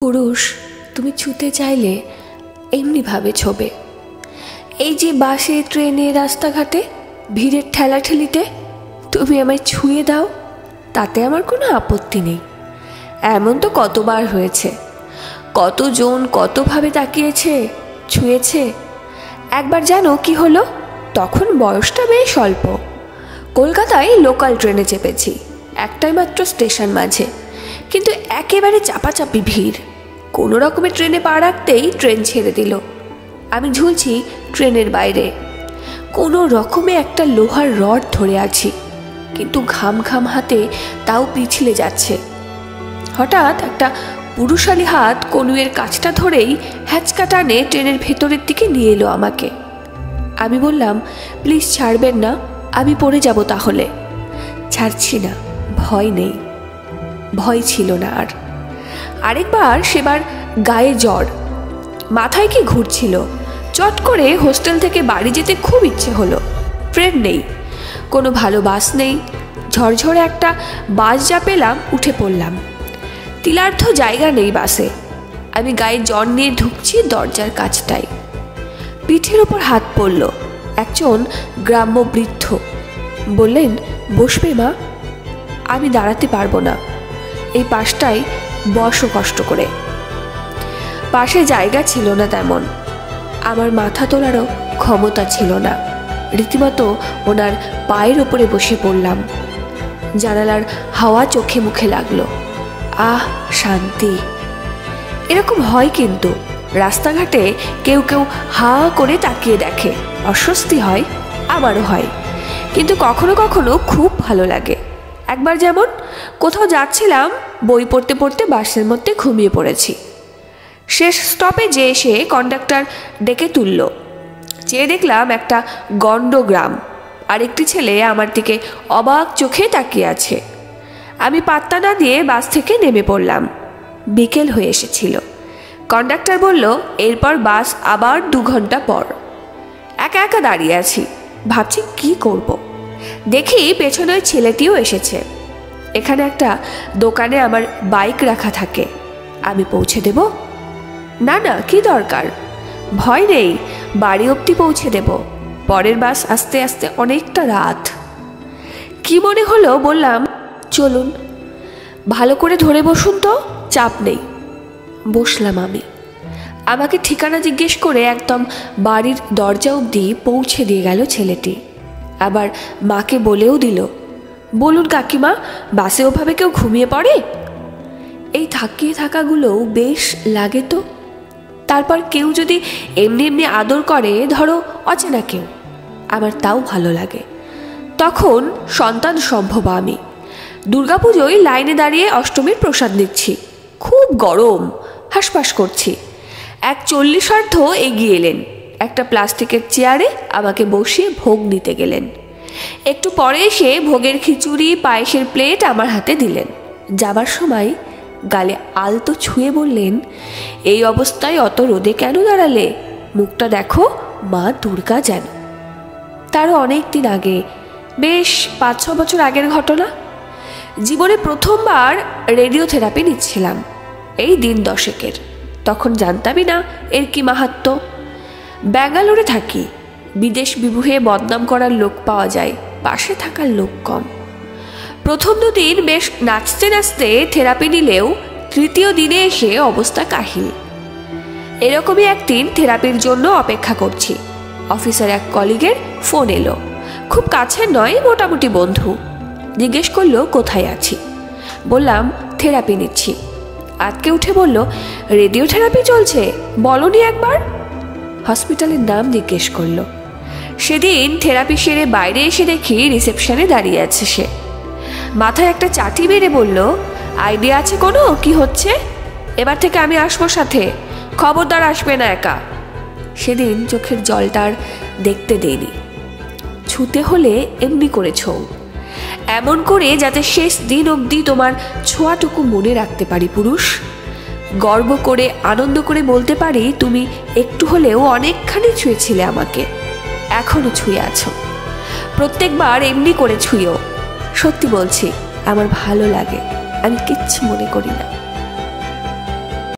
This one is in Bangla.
পুরুষ তুমি ছুতে চাইলে এমনিভাবে ছোবে। এই যে বাসে, ট্রেনে, রাস্তাঘাটে ভিড়ের ঠেলাঠেলিতে তুমি আমায় ছুঁয়ে দাও, তাতে আমার কোনো আপত্তি নেই। এমন তো কতবার হয়েছে, কতজন কতভাবে তাকিয়েছে, ছুঁয়েছে। একবার জানো কি হলো? তখন বয়সটা বেশ অল্প। কলকাতায় লোকাল ট্রেনে চেপেছি, একটাই মাত্র স্টেশন মাঝে, কিন্তু একেবারে চাপাচাপি ভিড়। কোনো রকমের ট্রেনে পা রাখতেই ট্রেন ছেড়ে দিল। আমি ঝুলছি ট্রেনের বাইরে, কোনো রকমে একটা লোহার রড ধরে আছি, কিন্তু ঘাম ঘাম হাতে তাও পিছলে যাচ্ছে। হঠাৎ একটা পুরুষালী হাত কনুয়ের কাছটা ধরেই হ্যাঁচকা টানে ট্রেনের ভেতরের দিকে নিয়ে এলো আমাকে। আমি বললাম, প্লিজ ছাড়বেন না, আমি পড়ে যাব তাহলে। ছাড়ছি না, ভয় নেই। ভয় ছিল না আর। আরেকবার সেবার গায়ে জ্বর, মাথায় কি ঘুরছিল। চট করে হোস্টেল থেকে বাড়ি যেতে খুব ইচ্ছে হলো। ট্রেন নেই, কোনো ভালো বাস নেই। ঝরঝরে একটা বাস যা পেলাম উঠে পড়লাম। তিলার্ধ জায়গা নেই বাসে। আমি গায়ে জ্বর নিয়ে ঢুকছি দরজার কাছটায়। পিঠের ওপর হাত পড়ল একজন গ্রাম্য বৃদ্ধ। বললেন, বসবে মা? আমি দাঁড়াতে পারবো না, এই পাশটায় বসো কষ্ট করে। পাশে জায়গা ছিল না তেমন, আমার মাথা তোলারও ক্ষমতা ছিল না। রীতিমতো ওনার পায়ের ওপরে বসে পড়লাম। জানালার হাওয়া চোখে মুখে লাগলো। আহ, শান্তি! এরকম হয় কিন্তু, রাস্তাঘাটে কেউ কেউ হা করে তাকিয়ে দেখে, অস্বস্তি হয়, আমারও হয়, কিন্তু কখনো কখনো খুব ভালো লাগে। একবার যেমন কোথাও যাচ্ছিলাম, বই পড়তে পড়তে বাসের মধ্যে ঘুমিয়ে পড়েছি। শেষ স্টপেজে এসে কন্ডাক্টর ডেকে তুলল। চেয়ে দেখলাম একটা গণ্ড গ্রাম, আর একটি ছেলে আমার দিকে অবাক চোখে তাকিয়ে আছে। আমি পাত্তা না দিয়ে বাস থেকে নেমে পড়লাম। বিকেল হয়ে এসেছিল। কন্ডাক্টর বলল, এরপর বাস আবার 2 ঘন্টা পর। একা একা দাঁড়িয়ে আছি, ভাবছি কি করব। দেখি পেছনে ওই ছেলেটিও এসেছে। এখানে একটা দোকানে আমার বাইক রাখা থাকে, আমি পৌঁছে দেব? না না, কি দরকার, ভয় নেই, বাড়ি অবধি পৌঁছে দেব। পরের বাস আস্তে আস্তে অনেকটা রাত। কি মনে হলো বললাম, চলুন, ভালো করে ধরে বসুন তো, চাপ নেই। বসলাম আমি। আমাকে ঠিকানা জিজ্ঞেস করে একদম বাড়ির দরজা অবধি পৌঁছে দিয়ে গেল ছেলেটি। আবার মাকে বলেও দিল, বলুন কাকিমা, বাসে ওভাবে কেউ ঘুমিয়ে পড়ে? এই থাকিয়ে থাকাগুলোও বেশ লাগে তো। তারপর কেউ যদি এমনি এমনি আদর করে, ধরো অচেনা কেউ, আমার তাও ভালো লাগে। তখন সন্তান সম্ভব আমি। দুর্গাপুজোয় লাইনে দাঁড়িয়ে অষ্টমীর প্রসাদ নিচ্ছি, খুব গরম, হাঁসফাঁস করছি। এক 40 এগিয়ে এলেন, একটা প্লাস্টিকের চেয়ারে আমাকে বসিয়ে ভোগ নিতে গেলেন। একটু পরে এসে ভোগের খিচুড়ি, পায়েসের প্লেট আমার হাতে দিলেন। যাবার সময় গালে আলতো ছুঁয়ে বললেন, এই অবস্থায় অত রোদে কেন দাঁড়ালে? মুখটা দেখো, মা দুর্গা যেন। তারও অনেক দিন আগে, বেশ 5-6 বছর আগের ঘটনা। জীবনে প্রথমবার রেডিওথেরাপি নিচ্ছিলাম, এই দিন 10-এর। তখন জানতামই না এর কি মাহাত্ম্য। ব্যাঙ্গালোরে থাকি, বিদেশ বিভুঁয়ে বদনাম করার লোক পাওয়া যায়, পাশে থাকার লোক কম। প্রথম 2 দিন বেশ নাচতে নাচতে থেরাপি নিলেও 3য় দিনে এসে অবস্থা কাহিল। এরকমই একদিন থেরাপির জন্য অপেক্ষা করছি। অফিসের এক কলিগের ফোন এলো, খুব কাছের নয়, মোটামুটি বন্ধু। জিজ্ঞেস করলো কোথায় আছি। বললাম থেরাপি নিচ্ছি। আজকে উঠে বলল, রেডিও থেরাপি চলছে, বলনি একবার? হসপিটালের নাম জিজ্ঞেস করলো। সেদিন থেরাপি সেরে বাইরে এসে দেখি রিসেপশনে দাঁড়িয়ে আছে সে। মাথায় একটা চাটি মেরে বলল, আইডিয়া আছে কোনো কি হচ্ছে? এবার থেকে আমি আসবো সাথে, খবরদার আসবে না একা। সেদিন চোখের জলটার দেখতে দেয়নি। ছুতে হলে এমনি করে ছোঁও, এমন করে যাতে শেষ দিন অবধি তোমার ছোঁয়াটুকু মনে রাখতে পারি পুরুষ। গর্ব করে, আনন্দ করে বলতে পারি, তুমি একটু হলেও অনেকখানি ছুঁয়েছিলে আমাকে, এখনো ছুঁয়ে আছো। প্রত্যেকবার এমনি করে ছুঁয়েও। সত্যি বলছি, আমার ভালো লাগে, আমি কিচ্ছু মনে করি না।